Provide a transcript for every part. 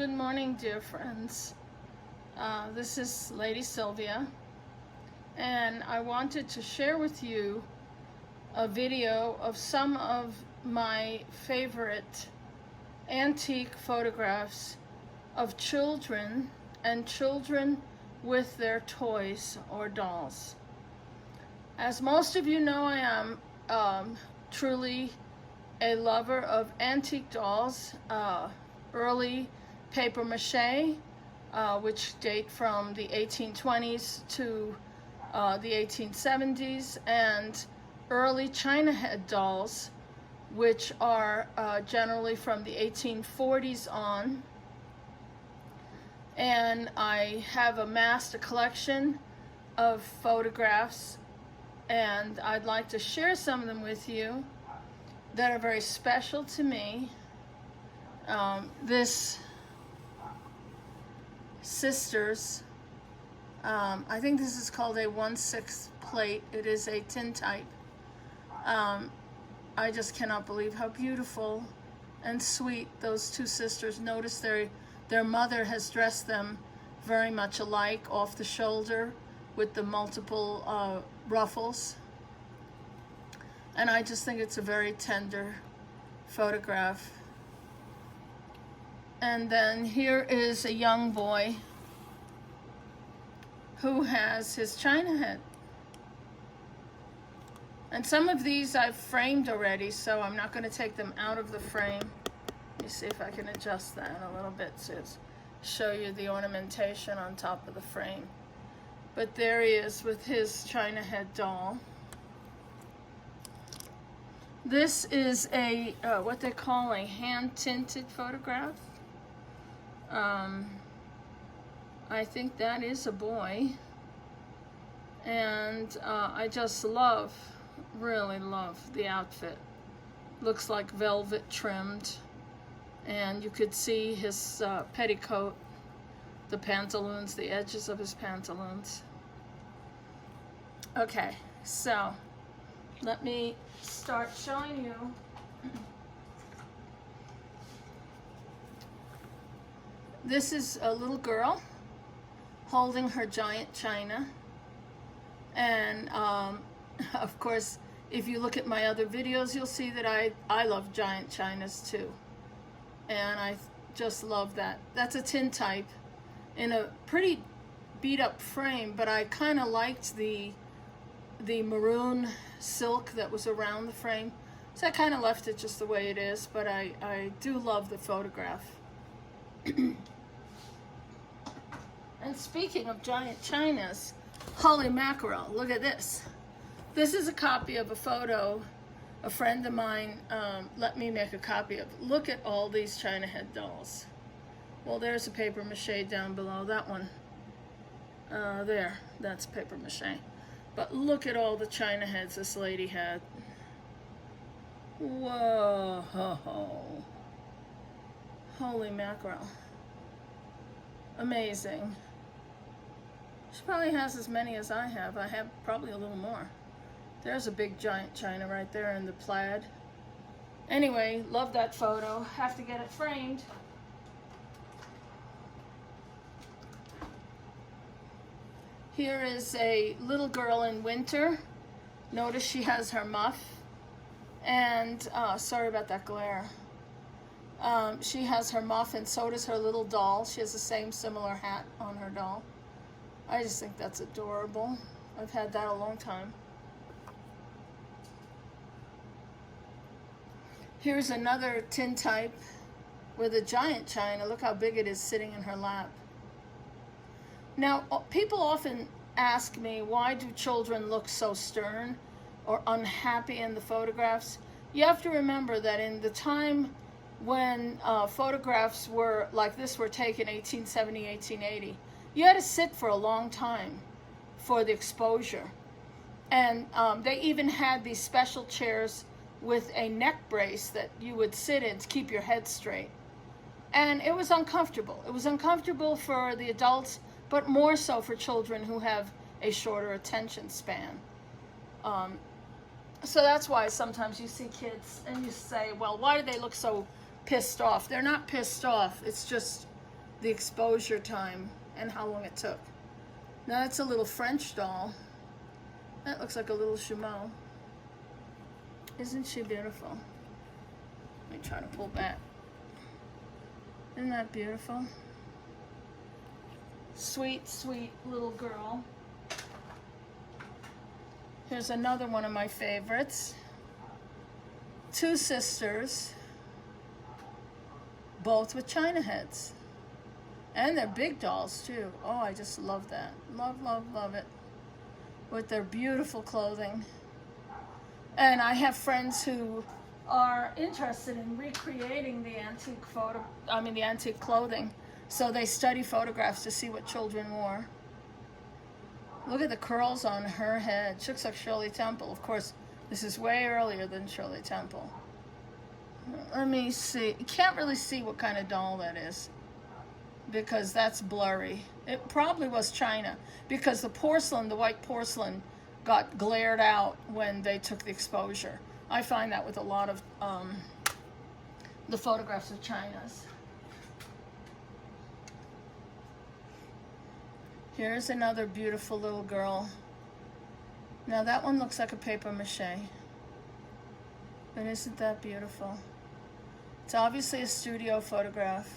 Good morning, dear friends. This is Lady Sylvia, and I wanted to share with you a video of some of my favorite antique photographs of children and children with their toys or dolls. As most of you know, I am truly a lover of antique dolls, early paper mache, which date from the 1820s to the 1870s, and early China head dolls, which are generally from the 1840s on. And I have amassed a collection of photographs, and I'd like to share some of them with you that are very special to me. This sisters, I think this is called a 1/6 plate. It is a tintype. I just cannot believe how beautiful and sweet those two sisters. Notice their mother has dressed them very much alike, off the shoulder with the multiple ruffles. And I just think it's a very tender photograph. And then here is a young boy who has his China head. And some of these I've framed already, so I'm not going to take them out of the frame. Let me see if I can adjust that a little bit to show you the ornamentation on top of the frame. But there he is with his China head doll. This is a what they call a hand-tinted photograph. I think that is a boy, and I just really love the outfit. Looks like velvet trimmed, and you could see his petticoat, the pantaloons, the edges of his pantaloons. Okay, so let me start showing you. This is a little girl holding her giant china, and of course, if you look at my other videos, you'll see that I love giant chinas too, and I just love that. That's a tintype in a pretty beat up frame, but I kind of liked the maroon silk that was around the frame, so I kind of left it just the way it is, but I do love the photograph. And speaking of giant chinas, holy mackerel, look at this. This is a copy of a photo a friend of mine let me make a copy of. Look at all these China head dolls. Well, there's a paper mache down below. That one, there, that's paper mache. But look at all the China heads this lady had. Whoa, holy mackerel. Amazing. She probably has as many as I have. I have probably a little more. There's a big giant china right there in the plaid. Anyway, love that photo. Have to get it framed. Here is a little girl in winter. Notice she has her muff. And, sorry about that glare. She has her muff, and so does her little doll. She has the same similar hat on her doll. I just think that's adorable. I've had that a long time. Here's another tintype with a giant china. Look how big it is sitting in her lap. Now, people often ask me, why do children look so stern or unhappy in the photographs? You have to remember that in the time when photographs were like this were taken, 1870, 1880, you had to sit for a long time for the exposure. And they even had these special chairs with a neck brace that you would sit in to keep your head straight. And it was uncomfortable. It was uncomfortable for the adults, but more so for children who have a shorter attention span. So that's why sometimes you see kids and you say, well, why do they look so pissed off? They're not pissed off. It's just the exposure time and how long it took. Now that's a little French doll. That looks like a little chameau. Isn't she beautiful? Let me try to pull back. Isn't that beautiful? Sweet, sweet little girl. Here's another one of my favorites. Two sisters, both with china heads. And they're big dolls too. Oh, I just love that. Love, love, love it. With their beautiful clothing. And I have friends who are interested in recreating the antique clothing. So they study photographs to see what children wore. Look at the curls on her head. She looks like Shirley Temple. Of course, this is way earlier than Shirley Temple. Let me see. You can't really see what kind of doll that is because that's blurry. It probably was china because the porcelain, the white porcelain, got glared out when they took the exposure. I find that with a lot of the photographs of chinas. Here's another beautiful little girl. Now that one looks like a paper mache. But isn't that beautiful? It's obviously a studio photograph,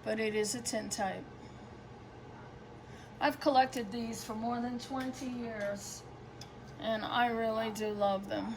but it is a tintype. I've collected these for more than 20 years, and I really do love them.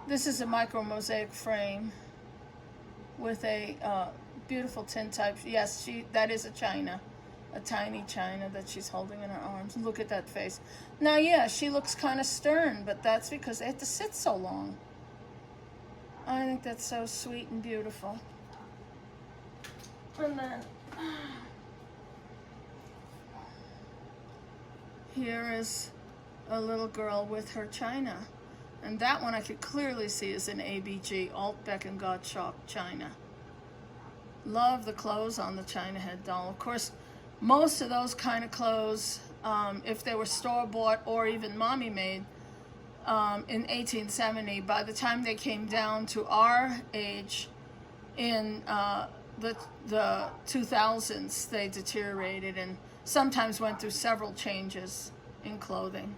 This is a micro mosaic frame with a beautiful tintype. Yes, that is a china. A tiny china that she's holding in her arms. Look at that face. Now, yeah, she looks kind of stern, but that's because they have to sit so long. I think that's so sweet and beautiful. And then here is a little girl with her china. And that one I could clearly see is an ABG, Altbeck and Gottschalk china. Love the clothes on the china head doll. Of course, most of those kind of clothes, if they were store-bought or even mommy-made in 1870, by the time they came down to our age in the 2000s, they deteriorated and sometimes went through several changes in clothing.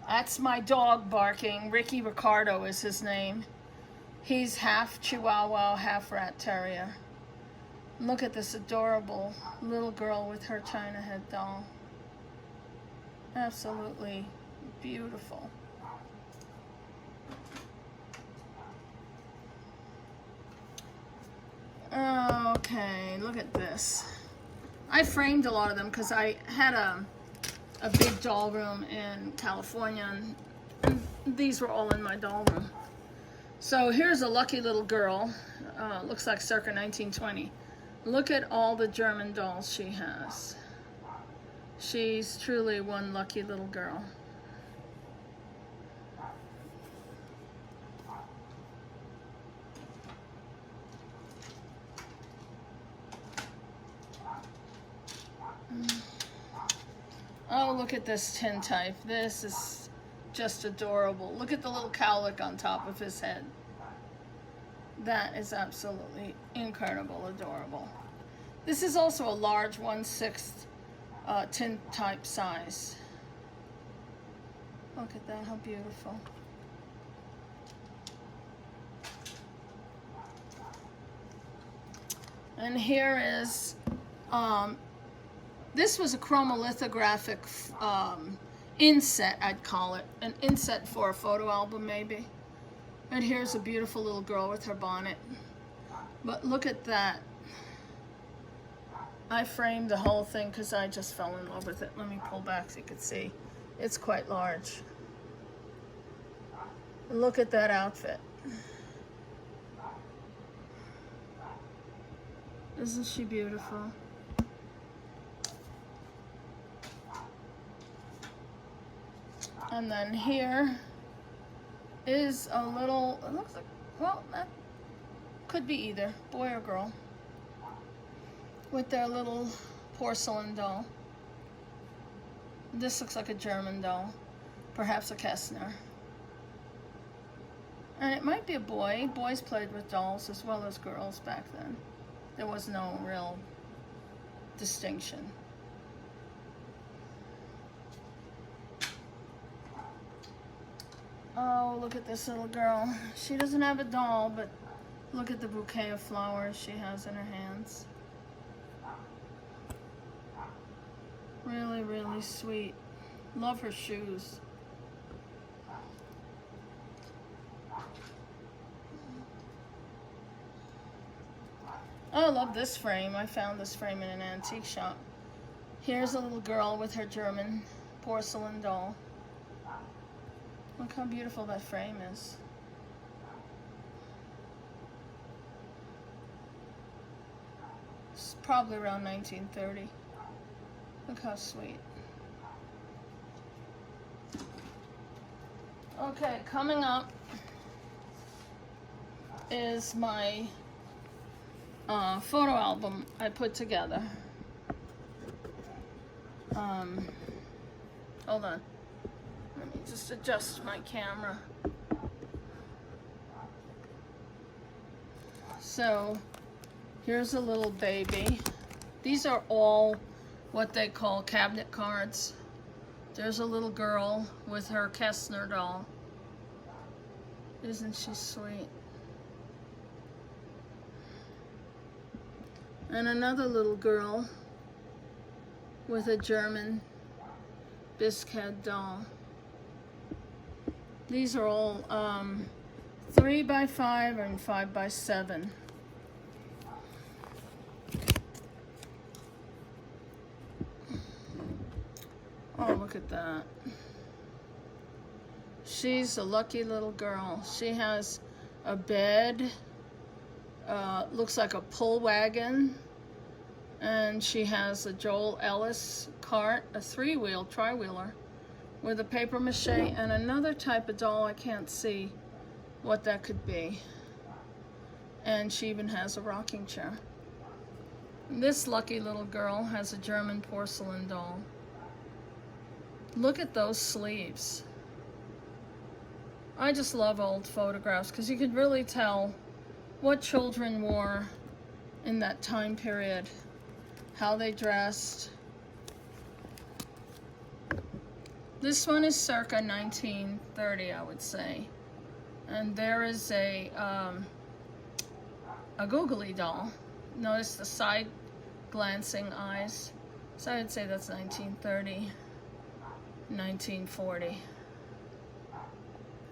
That's my dog barking. Ricky Ricardo is his name. He's half Chihuahua, half Rat Terrier. Look at this adorable little girl with her china head doll. Absolutely beautiful. Okay, look at this. I framed a lot of them because I had a big doll room in California, and these were all in my doll room. So here's a lucky little girl. Looks like circa 1920. Look at all the German dolls she has. She's truly one lucky little girl. Oh, look at this tintype. This is just adorable. Look at the little cowlick on top of his head. That is absolutely incredible, adorable. This is also a large 1/6 tintype size. Look at that, how beautiful. And here is, this was a chromolithographic inset, I'd call it. An inset for a photo album, maybe. And here's a beautiful little girl with her bonnet. But look at that. I framed the whole thing because I just fell in love with it. Let me pull back so you can see. It's quite large. Look at that outfit. Isn't she beautiful? And then here is a little, it looks like, well, that could be either boy or girl, with their little porcelain doll. This looks like a German doll, perhaps a Kessner. And it might be a boy. Boys played with dolls as well as girls back then. There was no real distinction. Oh, look at this little girl. She doesn't have a doll, but look at the bouquet of flowers she has in her hands. Really, really sweet. Love her shoes. Oh, I love this frame. I found this frame in an antique shop. Here's a little girl with her German porcelain doll. Look how beautiful that frame is. It's probably around 1930. Look how sweet. Okay, coming up is my photo album I put together. Hold on. Let me just adjust my camera. So, here's a little baby. These are all what they call cabinet cards. There's a little girl with her Kessner doll. Isn't she sweet? And another little girl with a German biscuit doll. These are all 3x5 and 5x7. Oh, look at that. She's a lucky little girl. She has a bed, looks like a pull wagon, and she has a Joel Ellis cart, a tri-wheeler, with a paper mache and another type of doll. I can't see what that could be. And she even has a rocking chair. This lucky little girl has a German porcelain doll. Look at those sleeves. I just love old photographs because you could really tell what children wore in that time period, how they dressed. This one is circa 1930, I would say. And there is a googly doll. Notice the side glancing eyes. So I would say that's 1930, 1940.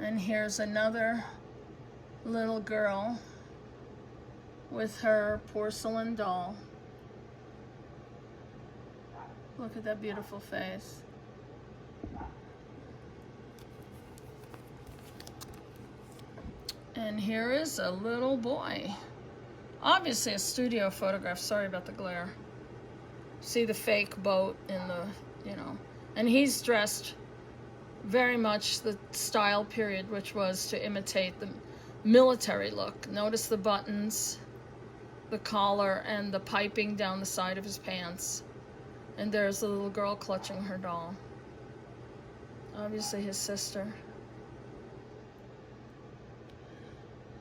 And here's another little girl with her porcelain doll. Look at that beautiful face. And here is a little boy. Obviously a studio photograph. Sorry about the glare. See the fake boat in the, and he's dressed very much the style period, which was to imitate the military look. Notice the buttons, the collar, and the piping down the side of his pants. And there's the little girl clutching her doll. Obviously his sister.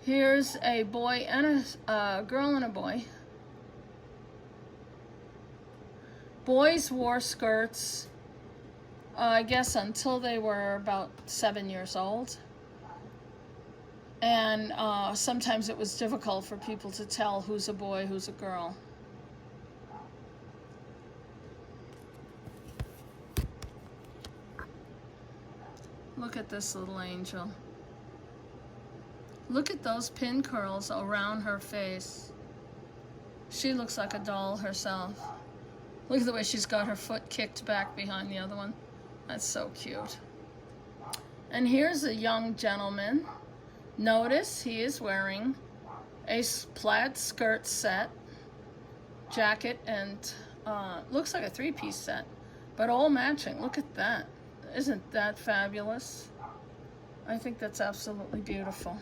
Here's a boy and a girl and a boy. Boys wore skirts, I guess until they were about 7 years old. And sometimes it was difficult for people to tell who's a boy, who's a girl. Look at this little angel. Look at those pin curls around her face. She looks like a doll herself. Look at the way she's got her foot kicked back behind the other one. That's so cute. And here's a young gentleman. Notice he is wearing a plaid skirt set, jacket, and looks like a three-piece set, but all matching. Look at that. Isn't that fabulous? I think that's absolutely beautiful.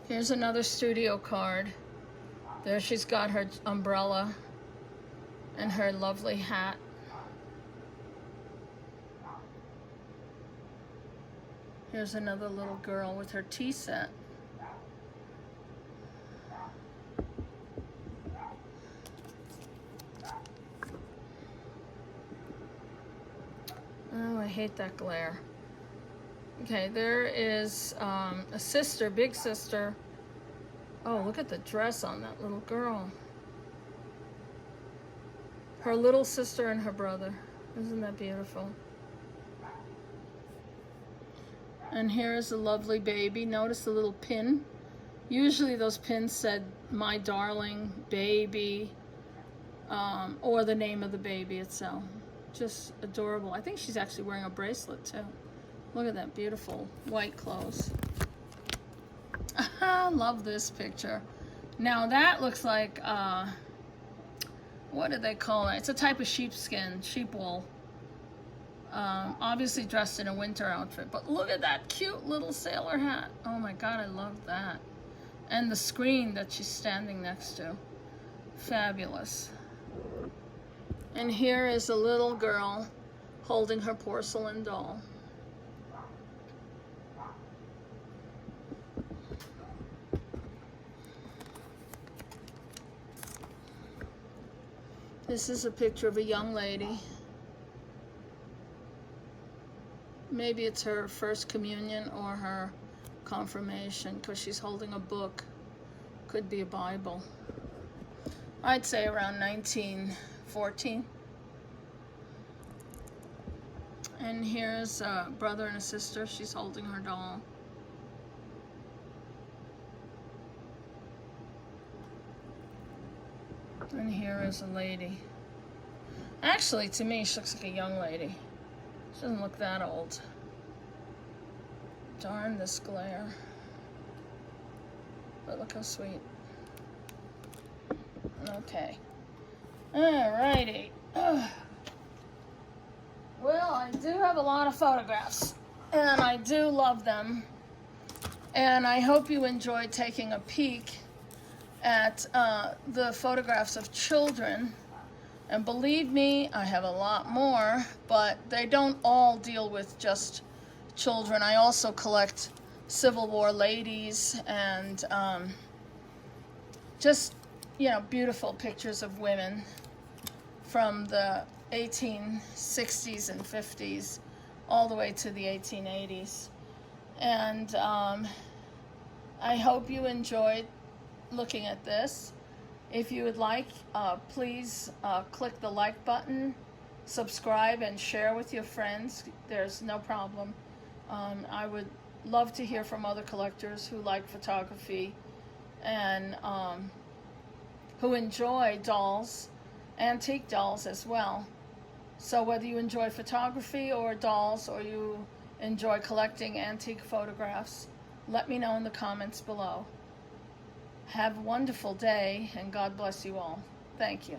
Here's another studio card. There she's got her umbrella and her lovely hat. Here's another little girl with her tea set. Oh, I hate that glare. Okay, there is a sister, big sister. Oh, look at the dress on that little girl. Her little sister and her brother. Isn't that beautiful? And here is a lovely baby. Notice the little pin. Usually those pins said, "My darling baby," or the name of the baby itself. Just adorable. I think she's actually wearing a bracelet too. Look at that beautiful white clothes. I love this picture. Now that looks like, what do they call it? It's a type of sheepskin, sheep wool. Obviously dressed in a winter outfit, but look at that cute little sailor hat. Oh my God, I love that. And the screen that she's standing next to. Fabulous. And here is a little girl holding her porcelain doll. This is a picture of a young lady. Maybe it's her first communion or her confirmation, because she's holding a book. Could be a Bible. I'd say around 1914. And here's a brother and a sister. She's holding her doll. And here is a lady. Actually, to me, she looks like a young lady. She doesn't look that old. Darn this glare. But look how sweet. Okay. Alrighty. Well, I do have a lot of photographs, and I do love them. And I hope you enjoyed taking a peek at the photographs of children. And believe me, I have a lot more, but they don't all deal with just children. I also collect Civil War ladies and just, you know, beautiful pictures of women from the 1860s and 50s all the way to the 1880s. And I hope you enjoyed looking at this. If you would like, please click the like button, subscribe, and share with your friends. There's no problem. I would love to hear from other collectors who like photography and who enjoy dolls, antique dolls as well. So whether you enjoy photography or dolls, or you enjoy collecting antique photographs, let me know in the comments below. Have a wonderful day, and God bless you all. Thank you.